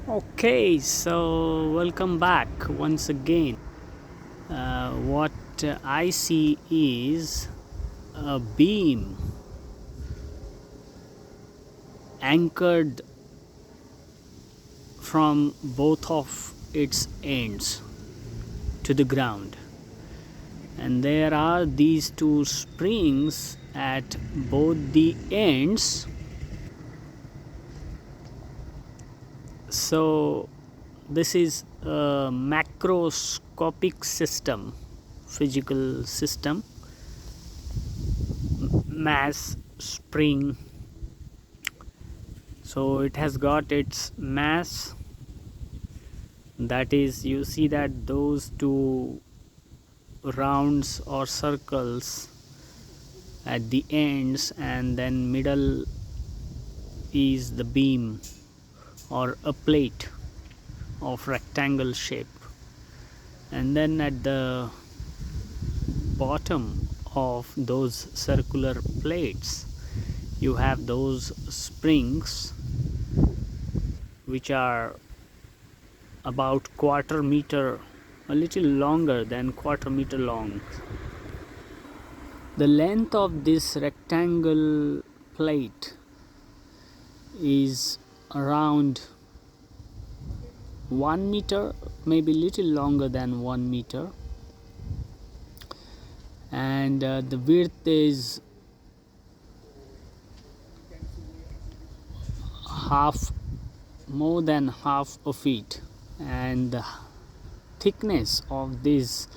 Okay, so welcome back once again. What I see is a beam anchored from both of its ends to the ground, and there are these two springs at both the ends. So, this is a macroscopic system, physical system, mass spring. So it has got its mass, that is, you see that those two rounds or circles at the ends, and then middle is the beam or a plate of rectangle shape, and then at the bottom of those circular plates you have those springs which are about quarter meter, a little longer than quarter meter long. The length of this rectangle plate is around 1 meter, maybe little longer than 1 meter, and the width is half, more than half a feet, and the thickness of this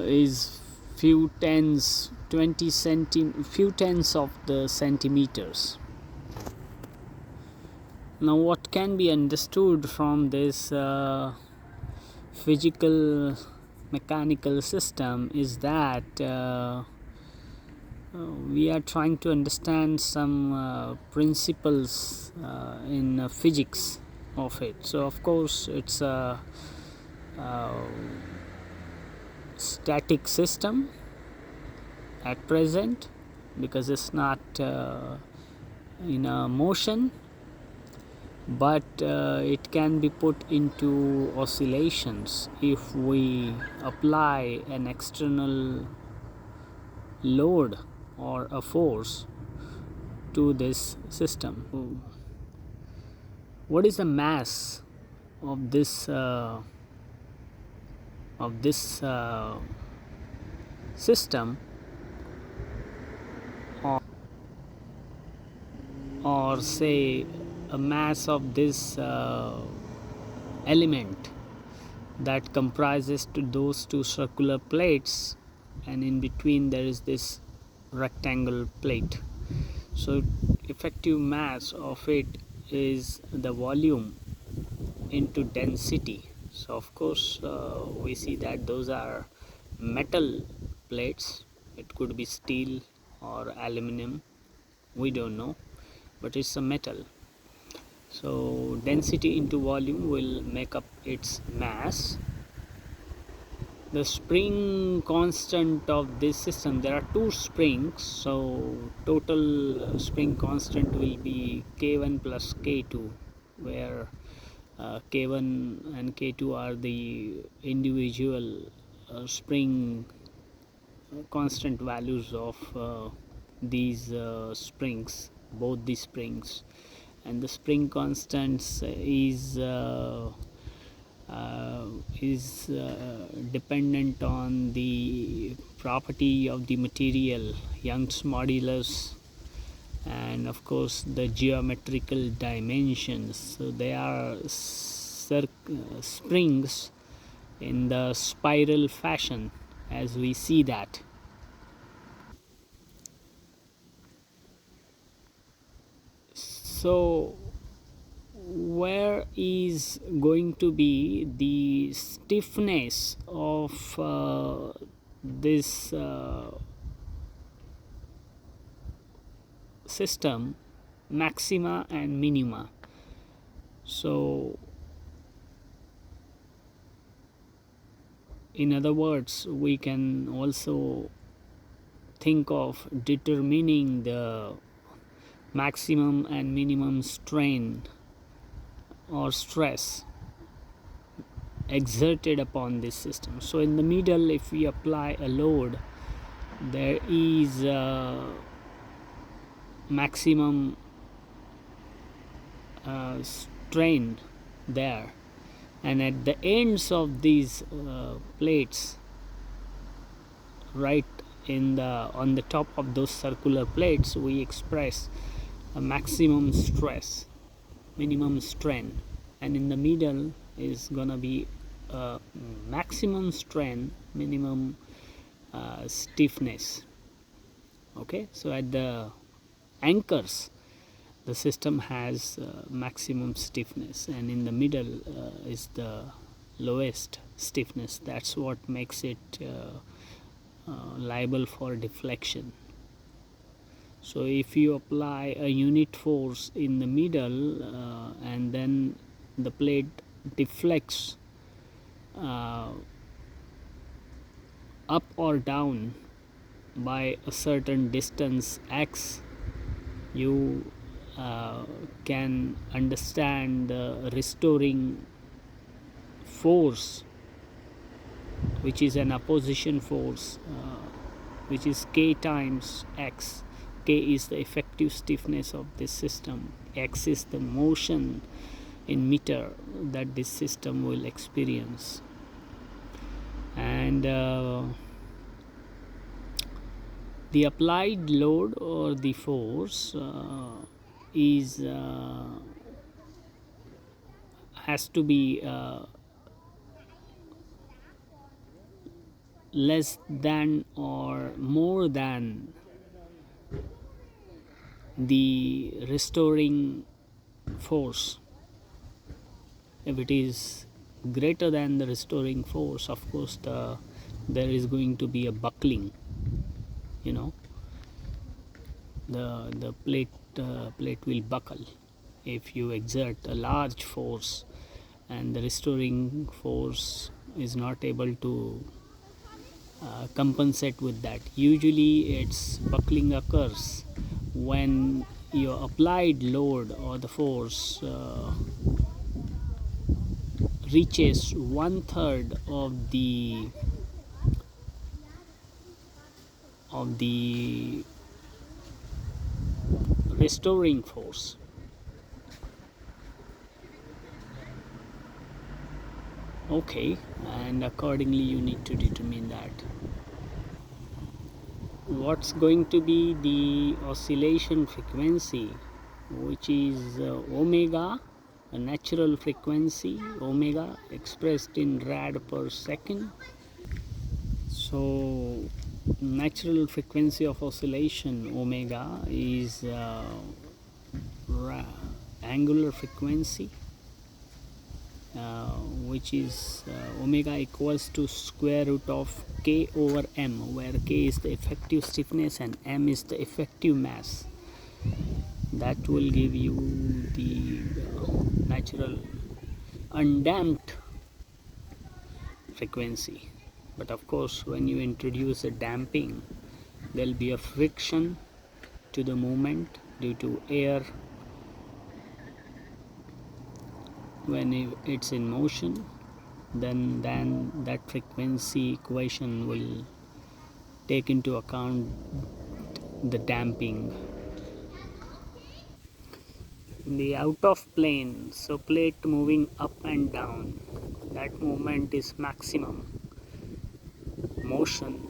is few tens of the centimeters. Now what can be understood from this physical mechanical system is that we are trying to understand some principles in physics of it. So of course it's a static system at present because it's not in a motion, but it can be put into oscillations if we apply an external load or a force to this system. What is the mass of this system, or say a mass of this element that comprises to those two circular plates, and in between there is this rectangle plate. So effective mass of it is the volume into density. So of course we see that those are metal plates. It could be steel or aluminum, we don't know, but it's a metal. So density into volume will make up its mass. The spring constant of this system, there are two springs, so total spring constant will be K1 plus K2, where K1 and K2 are the individual spring constant values of these springs, both the springs, and the spring constants is dependent on the property of the material, Young's modulus, and of course the geometrical dimensions. So they are springs in the spiral fashion as we see that. So where is going to be the stiffness of this system, maxima and minima? So in other words, we can also think of determining the maximum and minimum strain or stress exerted upon this system. So in the middle, if we apply a load, there is maximum strain there, and at the ends of these plates, right on the top of those circular plates, we express a maximum stress, minimum strain, and in the middle is gonna be maximum strain, minimum stiffness. Okay, so at the anchors the system has maximum stiffness, and in the middle is the lowest stiffness. That's what makes it liable for deflection. So if you apply a unit force in the middle and then the plate deflects up or down by a certain distance x, you can understand the restoring force, which is an opposition force, which is k times x. K is the effective stiffness of this system, x is the motion in meter that this system will experience. And the applied load or the force is has to be less than or more than the restoring force. If it is greater than the restoring force, of course there is going to be a buckling, you know, the plate will buckle if you exert a large force and the restoring force is not able to compensate with that. Usually its buckling occurs when your applied load or the force reaches 1/3 of the restoring force. Okay, and accordingly you need to determine that. What's going to be the oscillation frequency, which is omega, a natural frequency, omega expressed in rad per second. So natural frequency of oscillation, omega, is angular frequency, which is omega equals to square root of k over m, where k is the effective stiffness and m is the effective mass. That will give you the natural undamped frequency. But of course, when you introduce a damping, there will be a friction to the movement due to air when it's in motion. Then that frequency equation will take into account the damping. The out of plane, so plate moving up and down, that movement is maximum, motion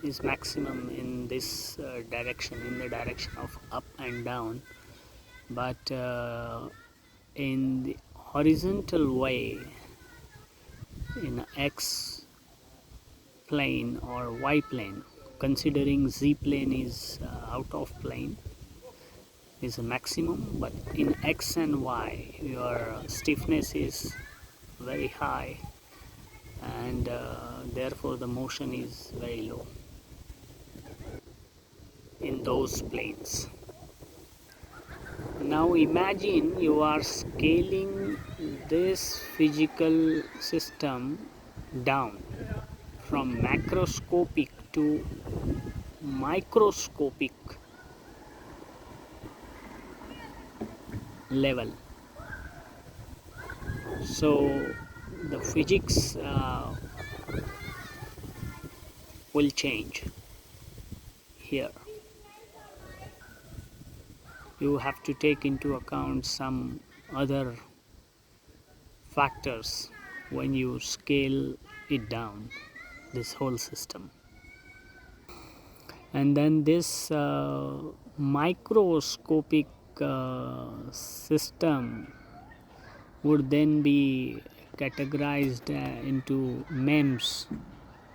is maximum in this direction, in the direction of up and down. But in the horizontal way, in x plane or y plane, considering z plane is out of plane, is a maximum, but in x and y your stiffness is very high, and therefore the motion is very low in those planes. Now imagine you are scaling this physical system down from macroscopic to microscopic level. So the physics will change here. You have to take into account some other factors when you scale it down, this whole system. And then this microscopic system would then be categorized into MEMS,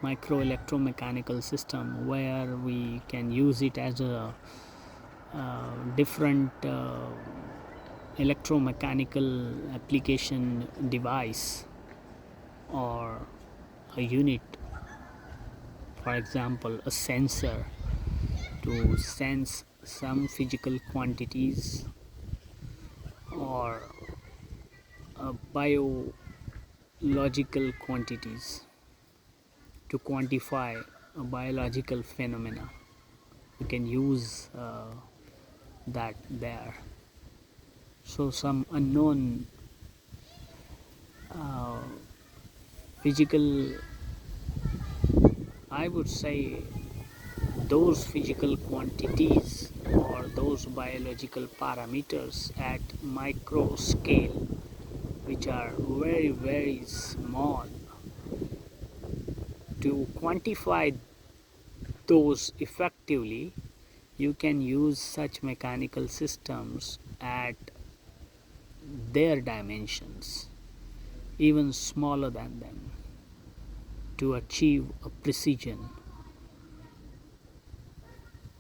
micro-electromechanical system, where we can use it as a different electromechanical application device or a unit. For example, a sensor to sense some physical quantities, or biological quantities to quantify a biological phenomena. We can use that there. So some unknown physical, I would say, those physical quantities or those biological parameters at micro scale, which are very, very small, to quantify those effectively, you can use such mechanical systems at their dimensions, even smaller than them, to achieve a precision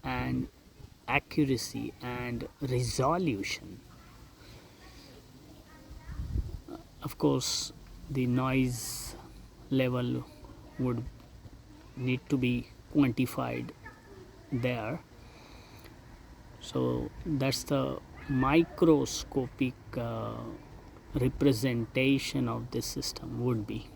and accuracy and resolution. Of course, the noise level would need to be quantified there. So that's the microscopic representation of this system would be.